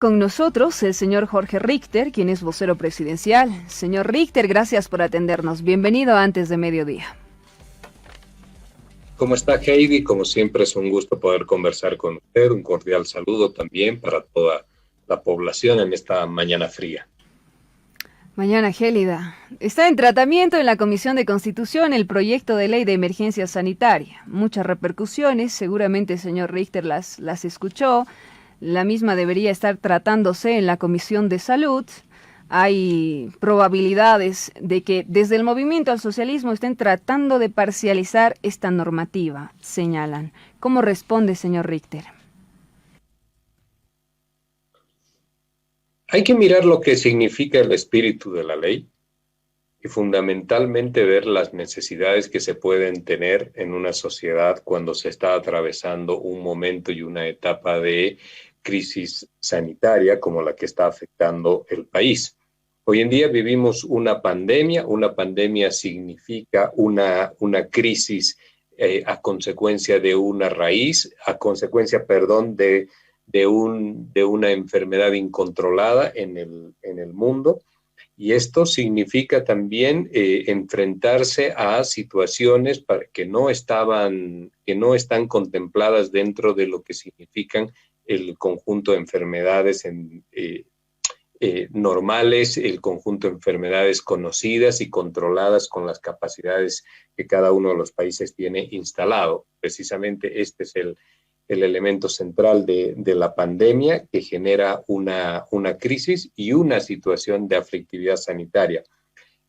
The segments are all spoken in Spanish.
Con nosotros el señor Jorge Richter, quien es vocero presidencial. Señor Richter, gracias por atendernos. Bienvenido a Antes de Mediodía. ¿Cómo está, Heidi? Como siempre es un gusto poder conversar con usted. Un cordial saludo también para toda la población en esta mañana fría. Mañana gélida. Está en tratamiento en la Comisión de Constitución el proyecto de ley de emergencia sanitaria. Muchas repercusiones, seguramente el señor Richter las escuchó. La misma debería estar tratándose en la Comisión de Salud. Hay probabilidades de que desde el movimiento al socialismo estén tratando de parcializar esta normativa, señalan. ¿Cómo responde, señor Richter? Hay que mirar lo que significa el espíritu de la ley y fundamentalmente ver las necesidades que se pueden tener en una sociedad cuando se está atravesando un momento y una etapa de crisis sanitaria como la que está afectando el país. Hoy en día vivimos una pandemia significa una crisis a consecuencia de una raíz, de una enfermedad incontrolada en el mundo. Y esto significa también enfrentarse a situaciones que no están contempladas dentro de lo que significan el conjunto de enfermedades normales, el conjunto de enfermedades conocidas y controladas con las capacidades que cada uno de los países tiene instalado. Precisamente este es el elemento central de la pandemia que genera una crisis y una situación de aflictividad sanitaria.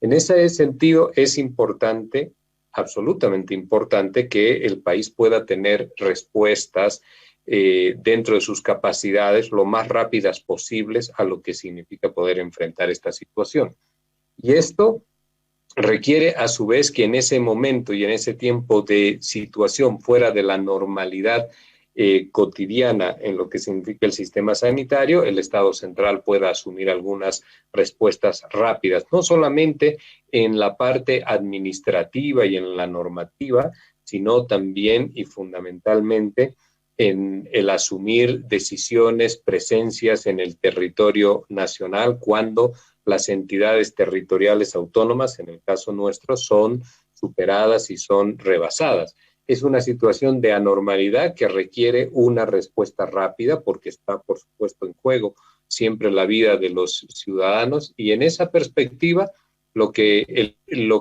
En ese sentido, es importante, absolutamente importante, que el país pueda tener respuestas dentro de sus capacidades lo más rápidas posibles a lo que significa poder enfrentar esta situación. Y esto requiere a su vez que en ese momento y en ese tiempo de situación fuera de la normalidad cotidiana en lo que significa el sistema sanitario, el Estado central pueda asumir algunas respuestas rápidas, no solamente en la parte administrativa y en la normativa, sino también y fundamentalmente en el asumir decisiones, presencias en el territorio nacional cuando las entidades territoriales autónomas, en el caso nuestro, son superadas y son rebasadas. Es una situación de anormalidad que requiere una respuesta rápida porque está, por supuesto, en juego siempre la vida de los ciudadanos y en esa perspectiva lo que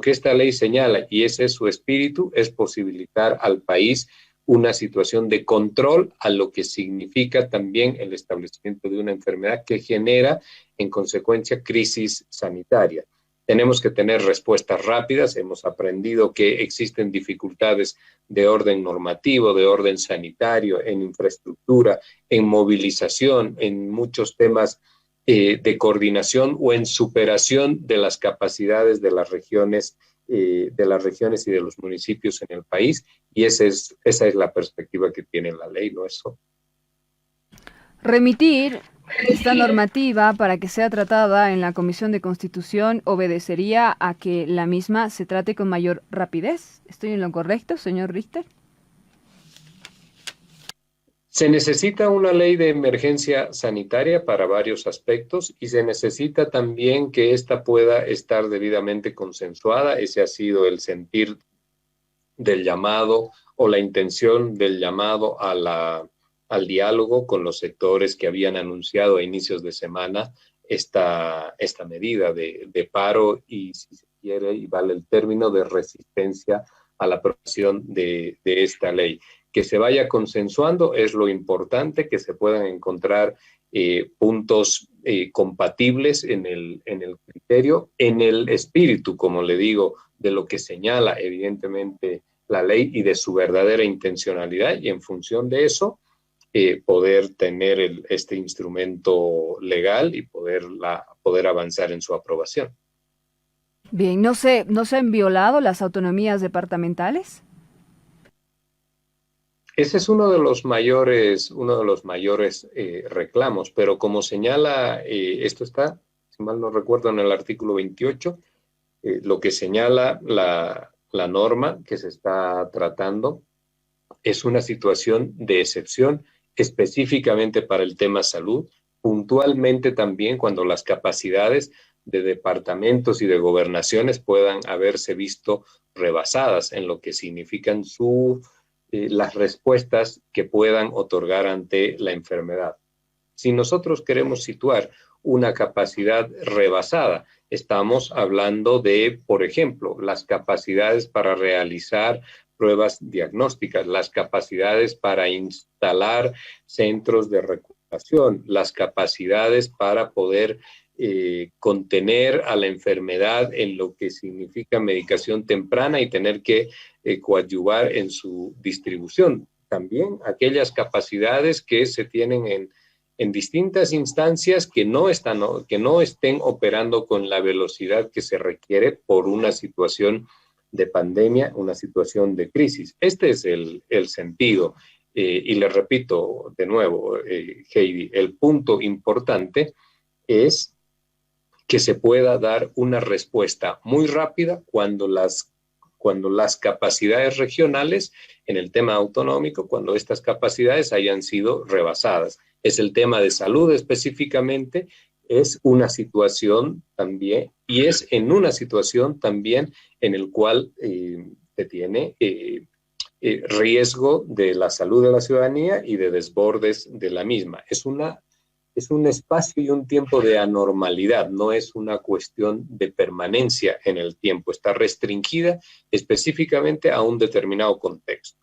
esta ley señala, y ese es su espíritu, es posibilitar al país una situación de control a lo que significa también el establecimiento de una enfermedad que genera, en consecuencia, crisis sanitaria. Tenemos que tener respuestas rápidas. Hemos aprendido que existen dificultades de orden normativo, de orden sanitario, en infraestructura, en movilización, en muchos temas de coordinación o en superación de las capacidades de las regiones y de los municipios en el país, y esa es la perspectiva que tiene la ley, ¿no? Eso. Remitir esta normativa para que sea tratada en la Comisión de Constitución obedecería a que la misma se trate con mayor rapidez. ¿Estoy en lo correcto, señor Richter? Se necesita una ley de emergencia sanitaria para varios aspectos y se necesita también que ésta pueda estar debidamente consensuada. Ese ha sido el sentir del llamado o la intención del llamado al diálogo con los sectores que habían anunciado a inicios de semana esta medida de paro y, si se quiere, y vale el término, de resistencia a la aprobación de esta ley. Que se vaya consensuando es lo importante, que se puedan encontrar puntos compatibles en el criterio, en el espíritu, como le digo, de lo que señala evidentemente la ley y de su verdadera intencionalidad, y en función de eso poder tener este instrumento legal y poder avanzar en su aprobación. Bien, ¿no se han violado las autonomías departamentales? Ese es uno de los mayores reclamos, pero como señala, esto está, si mal no recuerdo, en el artículo 28, lo que señala la norma que se está tratando es una situación de excepción específicamente para el tema salud, puntualmente también cuando las capacidades de departamentos y de gobernaciones puedan haberse visto rebasadas en lo que significan las respuestas que puedan otorgar ante la enfermedad. Si nosotros queremos situar una capacidad rebasada, estamos hablando de, por ejemplo, las capacidades para realizar pruebas diagnósticas, las capacidades para instalar centros de recuperación, las capacidades para poder contener a la enfermedad en lo que significa medicación temprana y tener que coadyuvar en su distribución. También aquellas capacidades que se tienen en distintas instancias que no estén operando con la velocidad que se requiere por una situación de pandemia, una situación de crisis. Este es el sentido. Y le repito de nuevo, Heidi, el punto importante es que se pueda dar una respuesta muy rápida cuando las capacidades regionales en el tema autonómico, cuando estas capacidades hayan sido rebasadas. Es el tema de salud específicamente, es una situación también, y es en una situación también en el cual se tiene riesgo de la salud de la ciudadanía y de desbordes de la misma. Es un espacio y un tiempo de anormalidad, no es una cuestión de permanencia en el tiempo, está restringida específicamente a un determinado contexto.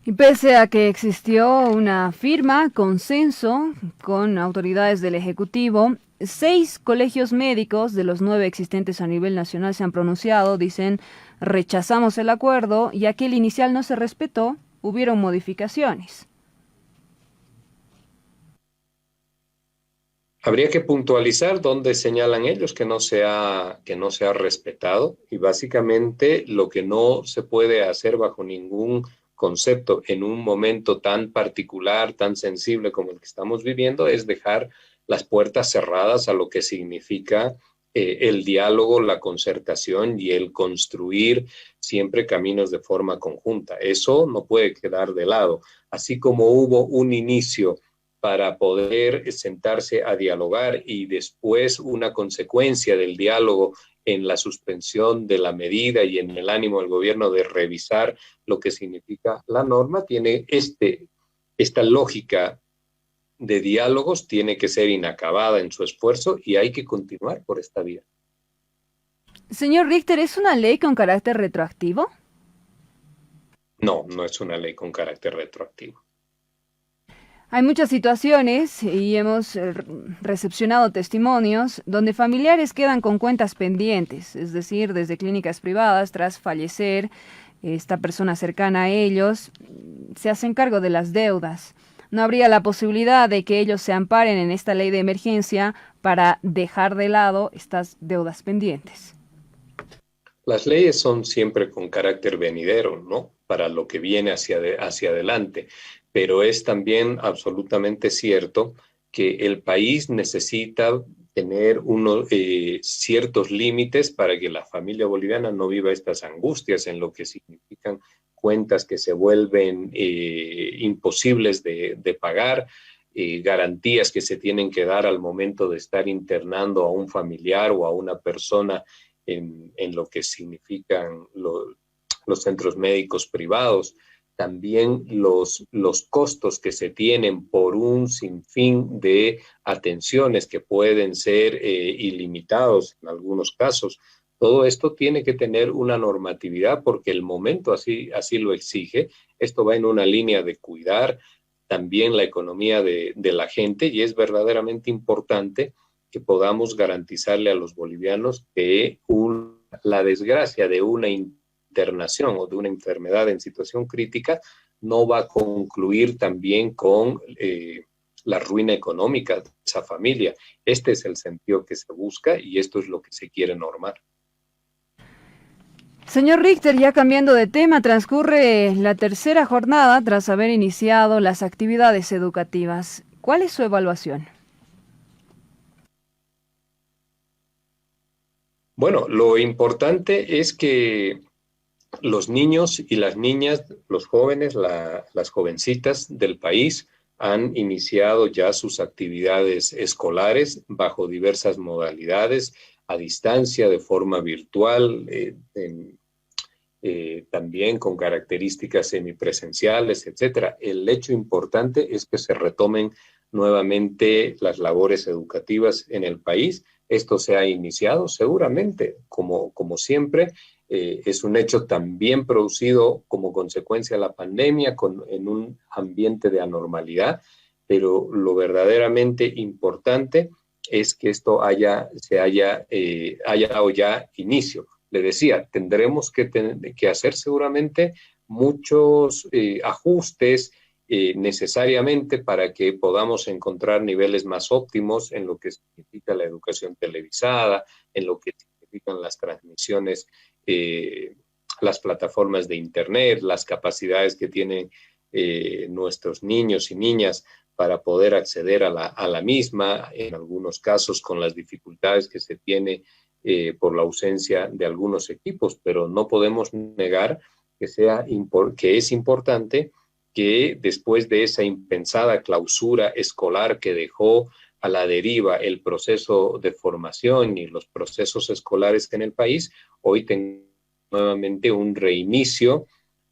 Y pese a que existió una firma, consenso con autoridades del Ejecutivo, 6 colegios médicos de los 9 existentes a nivel nacional se han pronunciado, dicen, rechazamos el acuerdo, ya que el inicial no se respetó, hubieron modificaciones. Habría que puntualizar dónde señalan ellos que no se ha respetado, y básicamente lo que no se puede hacer bajo ningún concepto en un momento tan particular, tan sensible como el que estamos viviendo, es dejar las puertas cerradas a lo que significa el diálogo, la concertación y el construir siempre caminos de forma conjunta. Eso no puede quedar de lado. Así como hubo un inicio para poder sentarse a dialogar y después una consecuencia del diálogo en la suspensión de la medida y en el ánimo del gobierno de revisar lo que significa la norma, tiene esta lógica de diálogos, tiene que ser inacabada en su esfuerzo y hay que continuar por esta vía. Señor Richter, ¿es una ley con carácter retroactivo? No, no es una ley con carácter retroactivo. Hay muchas situaciones y hemos recepcionado testimonios donde familiares quedan con cuentas pendientes, es decir, desde clínicas privadas, tras fallecer esta persona cercana a ellos, se hacen cargo de las deudas. ¿No habría la posibilidad de que ellos se amparen en esta ley de emergencia para dejar de lado estas deudas pendientes? Las leyes son siempre con carácter venidero, ¿no? Para lo que viene hacia adelante. Pero es también absolutamente cierto que el país necesita tener ciertos límites para que la familia boliviana no viva estas angustias en lo que significan cuentas que se vuelven imposibles de pagar, garantías que se tienen que dar al momento de estar internando a un familiar o a una persona en lo que significan los centros médicos privados. También los costos que se tienen por un sinfín de atenciones que pueden ser ilimitados en algunos casos. Todo esto tiene que tener una normatividad porque el momento así lo exige. Esto va en una línea de cuidar también la economía de la gente y es verdaderamente importante que podamos garantizarle a los bolivianos que la desgracia de una internación o de una enfermedad en situación crítica no va a concluir también con la ruina económica de esa familia. Este es el sentido que se busca y esto es lo que se quiere normar. Señor Richter, ya cambiando de tema, transcurre la tercera jornada tras haber iniciado las actividades educativas. ¿Cuál es su evaluación? Bueno, lo importante es que los niños y las niñas, los jóvenes, las jovencitas del país han iniciado ya sus actividades escolares bajo diversas modalidades, a distancia, de forma virtual, también con características semipresenciales, etcétera. El hecho importante es que se retomen nuevamente las labores educativas en el país. Esto se ha iniciado seguramente, como siempre, es un hecho también producido como consecuencia de la pandemia en un ambiente de anormalidad, pero lo verdaderamente importante es que esto haya dado ya inicio. Le decía, tendremos que hacer seguramente muchos ajustes necesariamente para que podamos encontrar niveles más óptimos en lo que significa la educación televisada, en lo que significan las transmisiones, las plataformas de Internet, las capacidades que tienen nuestros niños y niñas para poder acceder a la misma, en algunos casos con las dificultades que se tiene por la ausencia de algunos equipos, pero no podemos negar que es importante que después de esa impensada clausura escolar que dejó a la deriva el proceso de formación y los procesos escolares en el país, hoy tengamos nuevamente un reinicio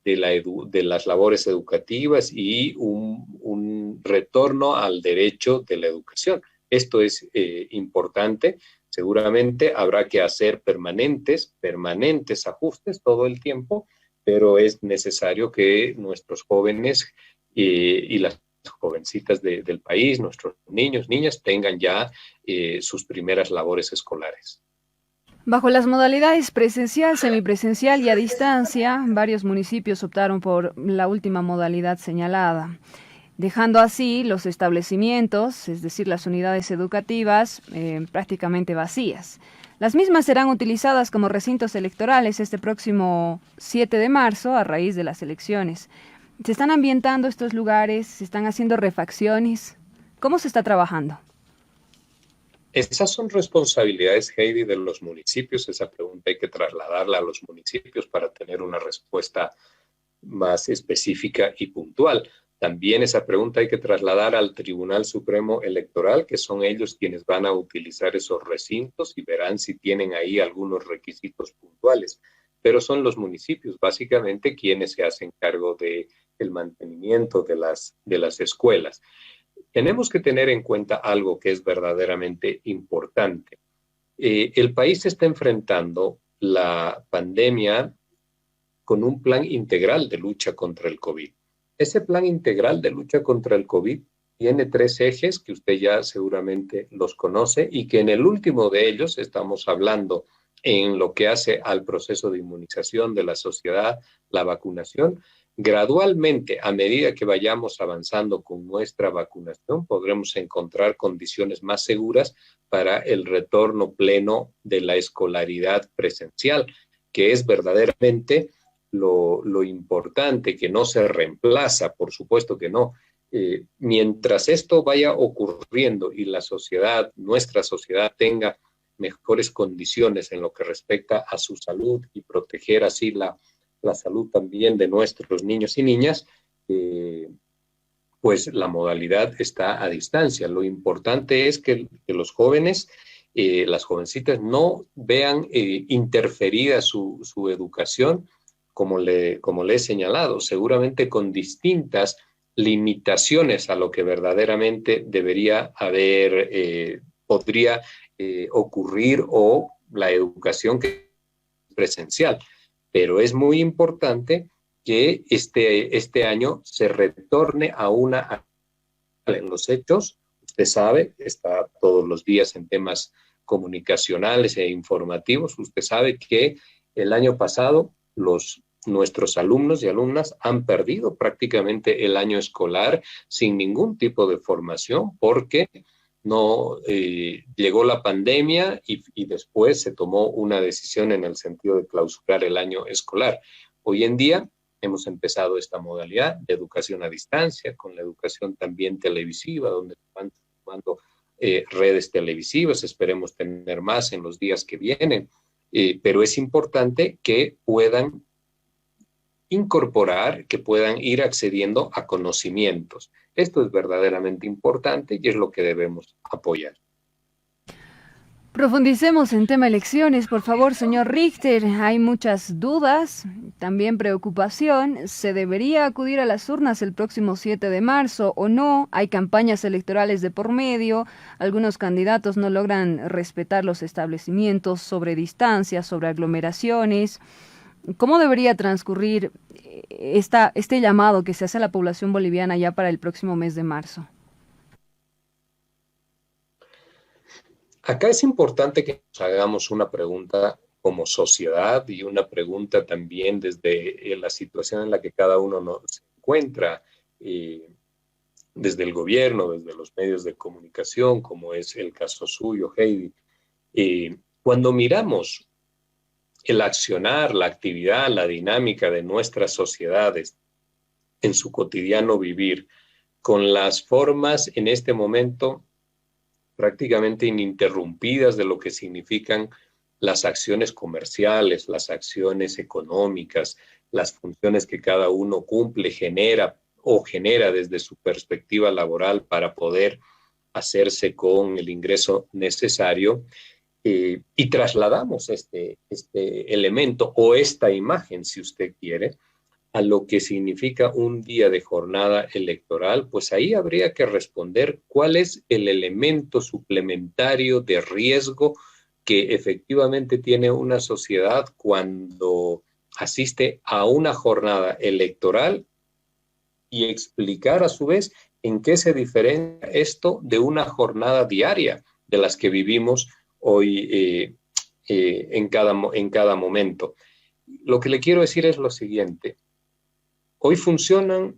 de las labores educativas y un retorno al derecho de la educación. Esto es importante. Seguramente habrá que hacer permanentes ajustes todo el tiempo, pero es necesario que nuestros jóvenes y las jovencitas del país, nuestros niños, niñas, tengan ya sus primeras labores escolares. Bajo las modalidades presencial, semipresencial y a distancia, varios municipios optaron por la última modalidad señalada, dejando así los establecimientos, es decir, las unidades educativas, prácticamente vacías. Las mismas serán utilizadas como recintos electorales este próximo 7 de marzo a raíz de las elecciones. ¿Se están ambientando estos lugares? ¿Se están haciendo refacciones? ¿Cómo se está trabajando? Esas son responsabilidades, Heidi, de los municipios. Esa pregunta hay que trasladarla a los municipios para tener una respuesta más específica y puntual. También esa pregunta hay que trasladar al Tribunal Supremo Electoral, que son ellos quienes van a utilizar esos recintos y verán si tienen ahí algunos requisitos puntuales. Pero son los municipios, básicamente, quienes se hacen cargo del mantenimiento de las escuelas. Tenemos que tener en cuenta algo que es verdaderamente importante. El país se está enfrentando la pandemia con un plan integral de lucha contra el COVID. Ese plan integral de lucha contra el COVID tiene 3 ejes que usted ya seguramente los conoce y que en el último de ellos estamos hablando en lo que hace al proceso de inmunización de la sociedad, la vacunación. Gradualmente, a medida que vayamos avanzando con nuestra vacunación, podremos encontrar condiciones más seguras para el retorno pleno de la escolaridad presencial, que es verdaderamente lo importante, que no se reemplaza, por supuesto que no. Mientras esto vaya ocurriendo y la sociedad, nuestra sociedad, tenga mejores condiciones en lo que respecta a su salud y proteger así la salud también de nuestros niños y niñas, pues la modalidad está a distancia. Lo importante es que los jóvenes, las jovencitas, no vean interferida su educación, como le he señalado, seguramente con distintas limitaciones a lo que verdaderamente debería haber, podría ocurrir, o la educación que es presencial. Pero es muy importante que este año se retorne a una... En los hechos, usted sabe, está todos los días en temas comunicacionales e informativos, usted sabe que el año pasado nuestros alumnos y alumnas han perdido prácticamente el año escolar sin ningún tipo de formación, porque no llegó la pandemia y después se tomó una decisión en el sentido de clausurar el año escolar. Hoy en día hemos empezado esta modalidad de educación a distancia, con la educación también televisiva, donde van tomando redes televisivas. Esperemos tener más en los días que vienen, pero es importante que puedan incorporar, que puedan ir accediendo a conocimientos. Esto es verdaderamente importante y es lo que debemos apoyar. Profundicemos en tema elecciones, por favor, señor Richter. Hay muchas dudas, también preocupación. ¿Se debería acudir a las urnas el próximo 7 de marzo o no? Hay campañas electorales de por medio. Algunos candidatos no logran respetar los establecimientos sobre distancias, sobre aglomeraciones. ¿Cómo debería transcurrir este llamado que se hace a la población boliviana ya para el próximo mes de marzo? Acá es importante que nos hagamos una pregunta como sociedad y una pregunta también desde la situación en la que cada uno se encuentra, desde el gobierno, desde los medios de comunicación, como es el caso suyo, Heidi. Cuando miramos el accionar, la actividad, la dinámica de nuestras sociedades en su cotidiano vivir, con las formas en este momento prácticamente ininterrumpidas de lo que significan las acciones comerciales, las acciones económicas, las funciones que cada uno cumple, genera desde su perspectiva laboral para poder hacerse con el ingreso necesario, y trasladamos este elemento o esta imagen, si usted quiere, a lo que significa un día de jornada electoral, pues ahí habría que responder cuál es el elemento suplementario de riesgo que efectivamente tiene una sociedad cuando asiste a una jornada electoral, y explicar a su vez en qué se diferencia esto de una jornada diaria de las que vivimos hoy en cada momento. Lo que le quiero decir es lo siguiente. Hoy funciona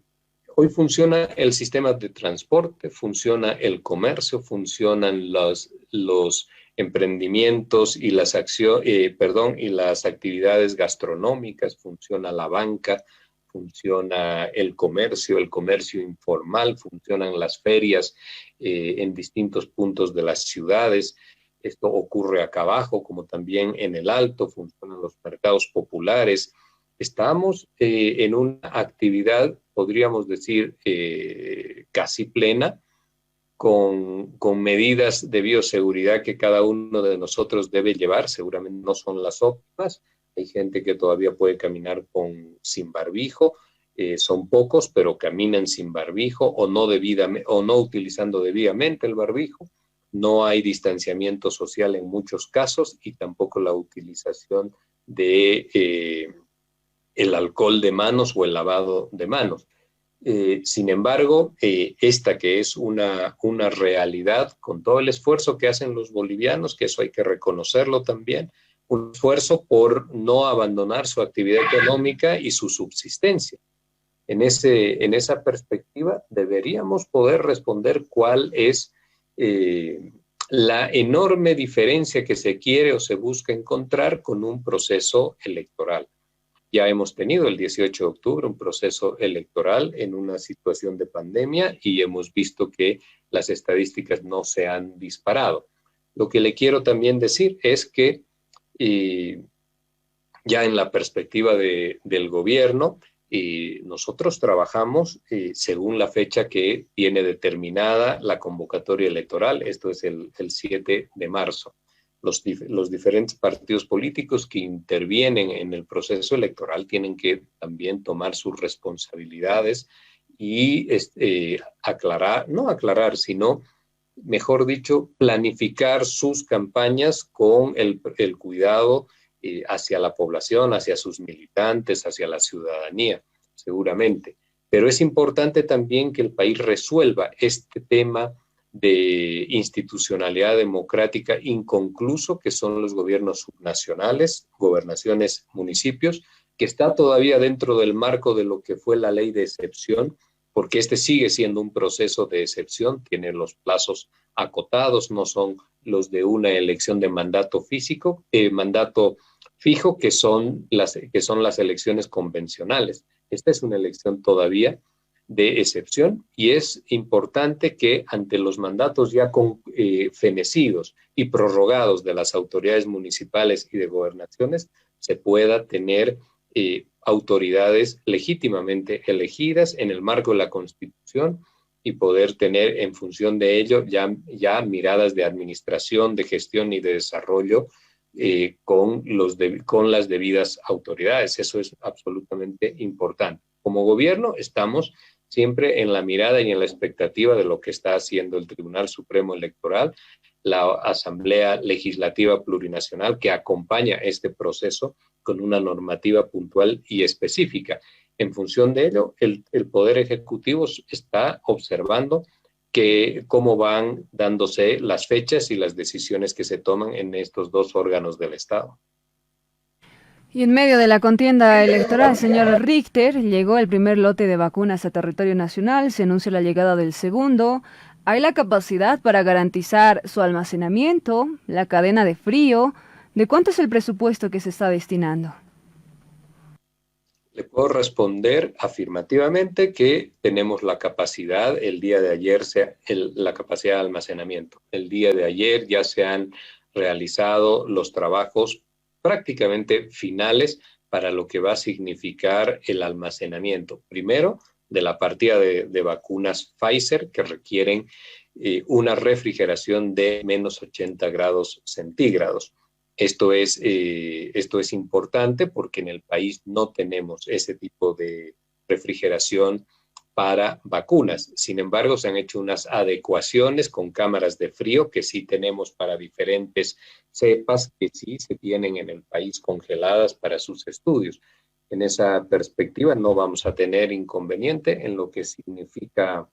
el sistema de transporte, funciona el comercio, funcionan los emprendimientos y las actividades gastronómicas, funciona la banca, funciona el comercio informal, funcionan las ferias en distintos puntos de las ciudades. Esto ocurre acá abajo, como también en el Alto, funcionan los mercados populares. Estamos en una actividad, podríamos decir, casi plena, con medidas de bioseguridad que cada uno de nosotros debe llevar. Seguramente no son las óptimas. Hay gente que todavía puede caminar sin barbijo. Son pocos, pero caminan sin barbijo o no utilizando debidamente el barbijo. No hay distanciamiento social en muchos casos y tampoco la utilización de el alcohol de manos o el lavado de manos. Sin embargo, esta que es una realidad, con todo el esfuerzo que hacen los bolivianos, que eso hay que reconocerlo también, un esfuerzo por no abandonar su actividad económica y su subsistencia. En esa perspectiva deberíamos poder responder cuál es la enorme diferencia que se quiere o se busca encontrar con un proceso electoral. Ya hemos tenido el 18 de octubre un proceso electoral en una situación de pandemia y hemos visto que las estadísticas no se han disparado. Lo que le quiero también decir es que ya en la perspectiva del gobierno, nosotros trabajamos según la fecha que tiene determinada la convocatoria electoral. Esto es el 7 de marzo. Los diferentes partidos políticos que intervienen en el proceso electoral tienen que también tomar sus responsabilidades y sino, mejor dicho, planificar sus campañas con el cuidado hacia la población, hacia sus militantes, hacia la ciudadanía, seguramente. Pero es importante también que el país resuelva este tema de institucionalidad democrática inconcluso, que son los gobiernos subnacionales, gobernaciones, municipios, que está todavía dentro del marco de lo que fue la ley de excepción, porque este sigue siendo un proceso de excepción, tiene los plazos acotados, no son los de una elección de mandato fijo, que son las elecciones convencionales. Esta es una elección todavía de excepción y es importante que ante los mandatos ya fenecidos y prorrogados de las autoridades municipales y de gobernaciones se pueda tener autoridades legítimamente elegidas en el marco de la Constitución y poder tener en función de ello ya miradas de administración, de gestión y de desarrollo con las debidas autoridades. Eso es absolutamente importante. Como gobierno estamos siempre en la mirada y en la expectativa de lo que está haciendo el Tribunal Supremo Electoral, la Asamblea Legislativa Plurinacional, que acompaña este proceso con una normativa puntual y específica. En función de ello, el Poder Ejecutivo está observando cómo van dándose las fechas y las decisiones que se toman en estos dos órganos del Estado. Y en medio de la contienda electoral, señor Richter, llegó el primer lote de vacunas a territorio nacional, se anunció la llegada del segundo. ¿Hay la capacidad para garantizar su almacenamiento, la cadena de frío? ¿De cuánto es el presupuesto que se está destinando? Le puedo responder afirmativamente que tenemos la capacidad, el día de ayer, la capacidad de almacenamiento. El día de ayer ya se han realizado los trabajos prácticamente finales para lo que va a significar el almacenamiento. Primero, de la partida de vacunas Pfizer que requieren una refrigeración de menos 80 grados centígrados. Esto es importante porque en el país no tenemos ese tipo de refrigeración para vacunas. Sin embargo, se han hecho unas adecuaciones con cámaras de frío que sí tenemos para diferentes cepas que sí se tienen en el país congeladas para sus estudios. En esa perspectiva no vamos a tener inconveniente en lo que significa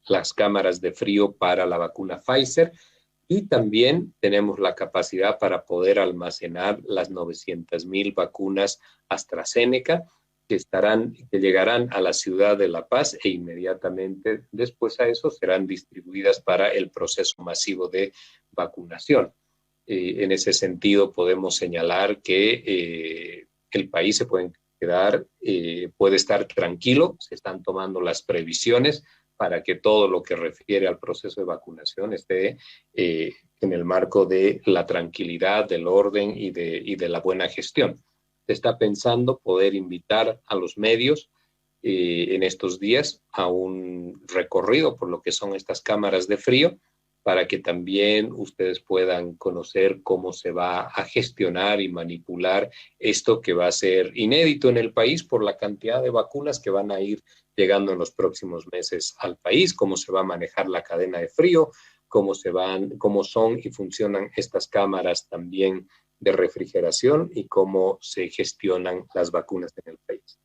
las cámaras de frío para la vacuna Pfizer. Y también tenemos la capacidad para poder almacenar las 900,000 vacunas AstraZeneca que llegarán a la ciudad de La Paz e inmediatamente después a eso serán distribuidas para el proceso masivo de vacunación. En ese sentido podemos señalar que el país se puede estar tranquilo, se están tomando las previsiones para que todo lo que refiere al proceso de vacunación esté en el marco de la tranquilidad, del orden y de la buena gestión. Se está pensando poder invitar a los medios en estos días a un recorrido por lo que son estas cámaras de frío para que también ustedes puedan conocer cómo se va a gestionar y manipular esto que va a ser inédito en el país por la cantidad de vacunas que van a ir llegando en los próximos meses al país, cómo se va a manejar la cadena de frío, cómo son y funcionan estas cámaras también de refrigeración y cómo se gestionan las vacunas en el país.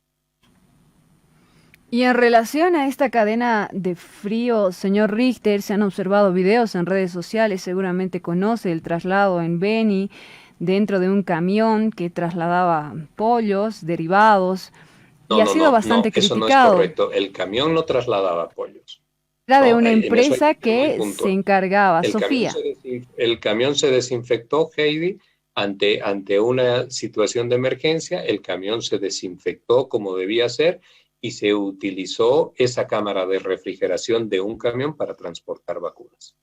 Y en relación a esta cadena de frío, señor Richter, se han observado videos en redes sociales, seguramente conoce el traslado en Beni dentro de un camión que trasladaba pollos, derivados, y ha sido bastante criticado. Eso no es correcto, el camión no trasladaba pollos. Era de una empresa que se encargaba, Sofía. El camión se desinfectó, Heidi, ante una situación de emergencia, el camión se desinfectó como debía ser y se utilizó esa cámara de refrigeración de un camión para transportar vacunas.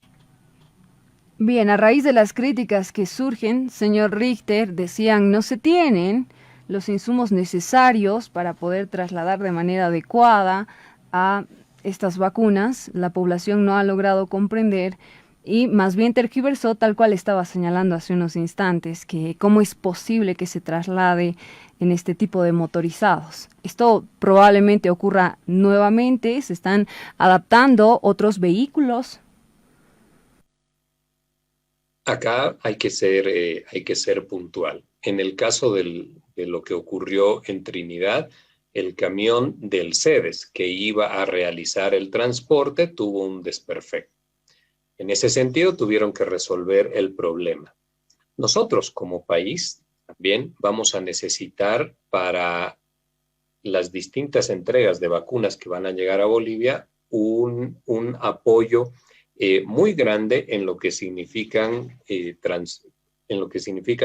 Bien, a raíz de las críticas que surgen, señor Richter, decían no se tienen los insumos necesarios para poder trasladar de manera adecuada a estas vacunas. La población no ha logrado comprender y más bien tergiversó, tal cual estaba señalando hace unos instantes, que cómo es posible que se traslade en este tipo de motorizados. Esto probablemente ocurra nuevamente, se están adaptando otros vehículos. Acá hay que ser puntual. En el caso de lo que ocurrió en Trinidad, el camión del CEDES que iba a realizar el transporte tuvo un desperfecto. En ese sentido, tuvieron que resolver el problema. Nosotros, como país, también vamos a necesitar para las distintas entregas de vacunas que van a llegar a Bolivia un apoyo muy grande en lo que significa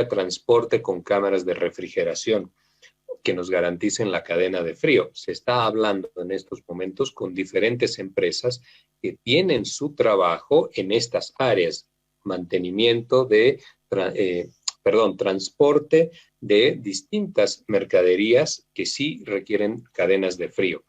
transporte con cámaras de refrigeración que nos garanticen la cadena de frío. Se está hablando en estos momentos con diferentes empresas que tienen su trabajo en estas áreas, mantenimiento de transporte de distintas mercaderías que sí requieren cadenas de frío.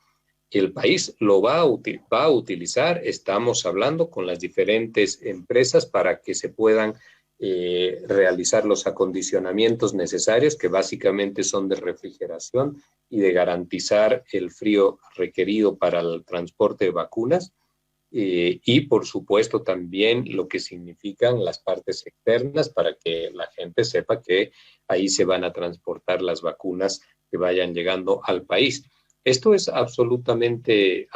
El país lo va a utilizar, estamos hablando con las diferentes empresas para que se puedan realizar los acondicionamientos necesarios, que básicamente son de refrigeración y de garantizar el frío requerido para el transporte de vacunas. Y por supuesto también lo que significan las partes externas para que la gente sepa que ahí se van a transportar las vacunas que vayan llegando al país. Esto es absolutamente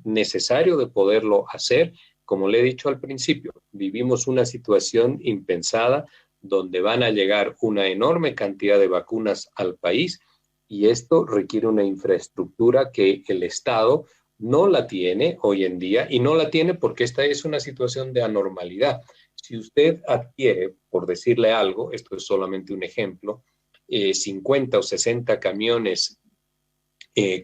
necesario de poderlo hacer. Como le he dicho al principio, vivimos una situación impensada donde van a llegar una enorme cantidad de vacunas al país y esto requiere una infraestructura que el Estado no la tiene hoy en día y no la tiene porque esta es una situación de anormalidad. Si usted adquiere, por decirle algo, esto es solamente un ejemplo, 50 o 60 camiones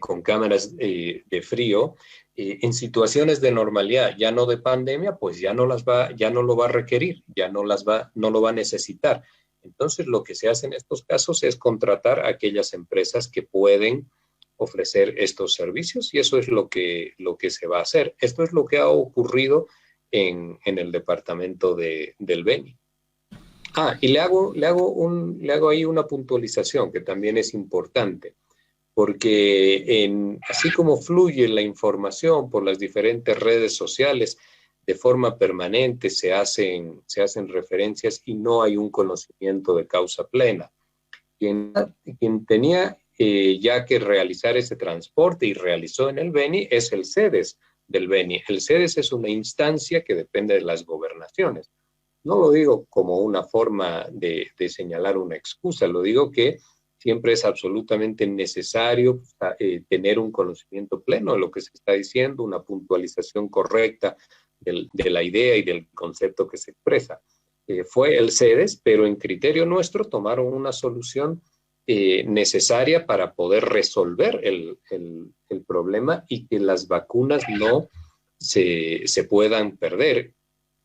con cámaras de frío, en situaciones de normalidad, ya no de pandemia, pues ya no lo va a requerir, no lo va a necesitar. Entonces, lo que se hace en estos casos es contratar a aquellas empresas que pueden ofrecer estos servicios y eso es lo que se va a hacer. Esto es lo que ha ocurrido en el departamento del Beni. Y le hago ahí una puntualización que también es importante, porque así como fluye la información por las diferentes redes sociales, de forma permanente se hacen referencias y no hay un conocimiento de causa plena. Quien tenía ya que realizar ese transporte y realizó en el Beni es el CEDES del Beni. El CEDES es una instancia que depende de las gobernaciones. No lo digo como una forma de señalar una excusa, lo digo que siempre es absolutamente necesario tener un conocimiento pleno de lo que se está diciendo, una puntualización correcta de la idea y del concepto que se expresa. Fue el CEDES, pero en criterio nuestro tomaron una solución necesaria para poder resolver el problema y que las vacunas no se puedan perder.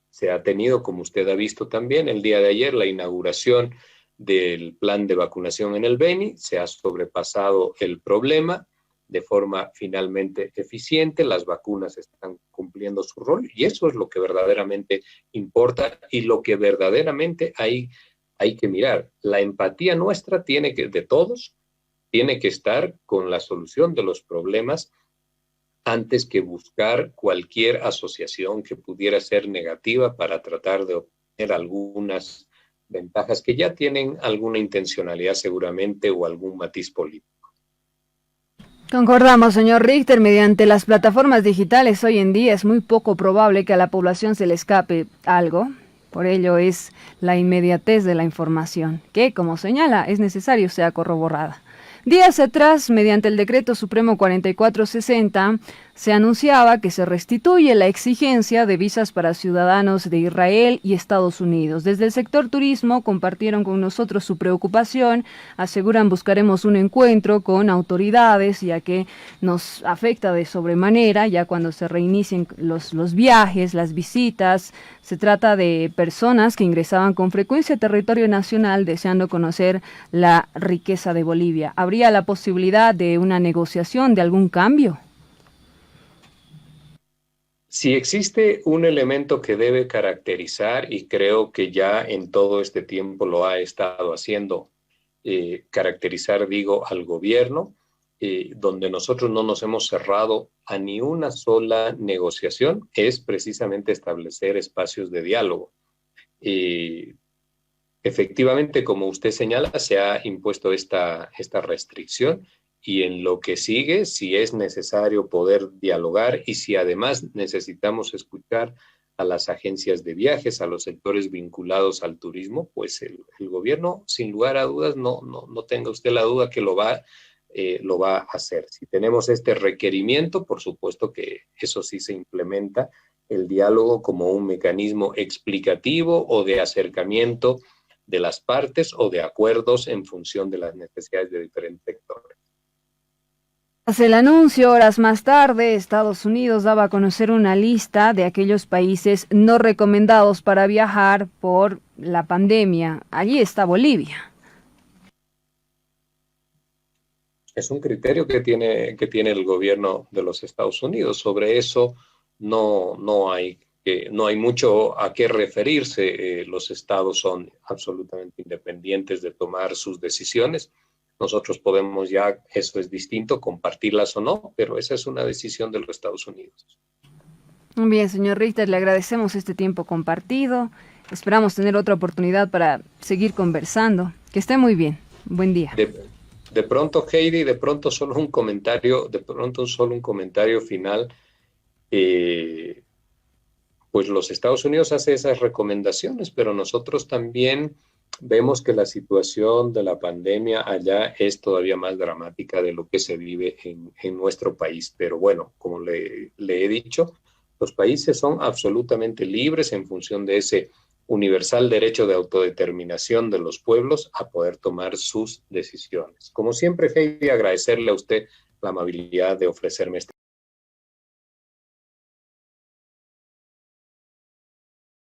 Se ha tenido, como usted ha visto también, el día de ayer la inauguración del plan de vacunación en el Beni, se ha sobrepasado el problema de forma finalmente eficiente, las vacunas están cumpliendo su rol y eso es lo que verdaderamente importa y lo que verdaderamente hay que mirar. La empatía nuestra de todos, tiene que estar con la solución de los problemas antes que buscar cualquier asociación que pudiera ser negativa para tratar de obtener algunas ventajas que ya tienen alguna intencionalidad seguramente o algún matiz político. Concordamos, señor Richter, mediante las plataformas digitales hoy en día es muy poco probable que a la población se le escape algo. Por ello es la inmediatez de la información, que, como señala, es necesario sea corroborada. Días atrás, mediante el Decreto Supremo 4460, se anunciaba que se restituye la exigencia de visas para ciudadanos de Israel y Estados Unidos. Desde el sector turismo compartieron con nosotros su preocupación, aseguran buscaremos un encuentro con autoridades, ya que nos afecta de sobremanera, ya cuando se reinicien los viajes, las visitas. Se trata de personas que ingresaban con frecuencia a territorio nacional deseando conocer la riqueza de Bolivia. ¿Habría la posibilidad de una negociación, de algún cambio? Si existe un elemento que debe caracterizar, y creo que ya en todo este tiempo lo ha estado haciendo, caracterizar, digo, al gobierno, donde nosotros no nos hemos cerrado a ni una sola negociación, es precisamente establecer espacios de diálogo. Efectivamente, como usted señala, se ha impuesto esta restricción y en lo que sigue, si es necesario poder dialogar y si además necesitamos escuchar a las agencias de viajes, a los sectores vinculados al turismo, pues el gobierno, sin lugar a dudas, no tenga usted la duda que lo va a hacer. Si tenemos este requerimiento, por supuesto que eso sí se implementa, el diálogo como un mecanismo explicativo o de acercamiento de las partes o de acuerdos en función de las necesidades de diferentes sectores. Tras el anuncio, horas más tarde, Estados Unidos daba a conocer una lista de aquellos países no recomendados para viajar por la pandemia. Allí está Bolivia. Es un criterio que tiene el gobierno de los Estados Unidos. Sobre eso no hay mucho a qué referirse. Los estados son absolutamente independientes de tomar sus decisiones. Nosotros podemos ya, eso es distinto, compartirlas o no, pero esa es una decisión de los Estados Unidos. Bien, señor Richter, le agradecemos este tiempo compartido. Esperamos tener otra oportunidad para seguir conversando. Que esté muy bien. Buen día. De pronto, Heidi, de pronto solo un comentario, final. Eh, pues los Estados Unidos hace esas recomendaciones, pero nosotros también vemos que la situación de la pandemia allá es todavía más dramática de lo que se vive en nuestro país. Pero bueno, como le he dicho, los países son absolutamente libres en función de ese universal derecho de autodeterminación de los pueblos a poder tomar sus decisiones. Como siempre, Heidi, agradecerle a usted la amabilidad de ofrecerme este